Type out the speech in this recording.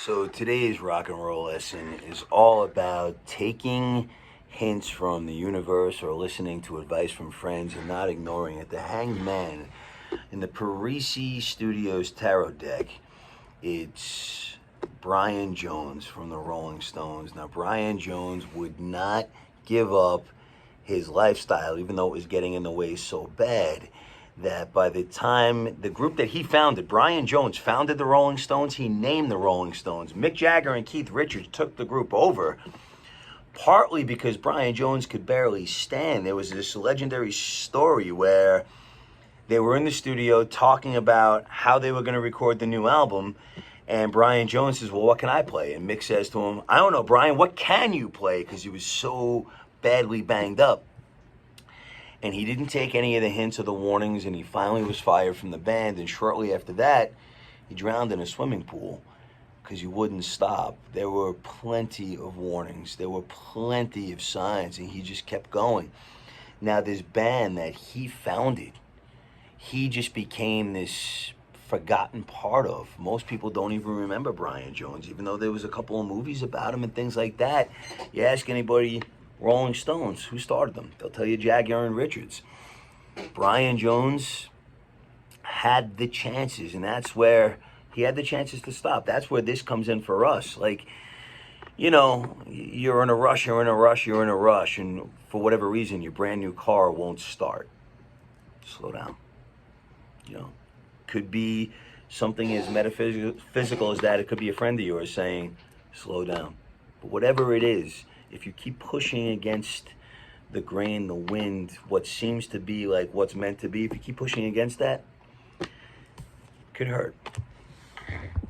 So today's rock and roll lesson is all about taking hints from the universe or listening to advice from friends and not ignoring it. The Hanged Man in the Parisi Studios Tarot Deck, it's Brian Jones from the Rolling Stones. Now, Brian Jones would not give up his lifestyle, even though it was getting in the way so bad that by the time the group that he founded, Brian Jones founded the Rolling Stones, he named the Rolling Stones. Mick Jagger and Keith Richards took the group over, partly because Brian Jones could barely stand. There was this legendary story where they were in the studio talking about how they were going to record the new album, and Brian Jones says, well, what can I play? And Mick says to him, I don't know, Brian, what can you play? Because he was so badly banged up. And he didn't take any of the hints or the warnings, and he finally was fired from the band. And shortly after that, he drowned in a swimming pool because he wouldn't stop. There were plenty of warnings. There were plenty of signs, and he just kept going. Now, this band that he founded, he just became this forgotten part of. Most people don't even remember Brian Jones, even though there was a couple of movies about him and things like that. You ask anybody, Rolling Stones, who started them? They'll tell you Jagger and Richards. Brian Jones had the chances, and that's where he had the chances to stop. That's where this comes in for us. Like, you know, you're in a rush, and for whatever reason, your brand new car won't start. Slow down. You know, could be something as metaphysical as that. It could be a friend of yours saying, slow down. But whatever it is, if you keep pushing against the grain, the wind, what seems to be like what's meant to be, if you keep pushing against that, it could hurt.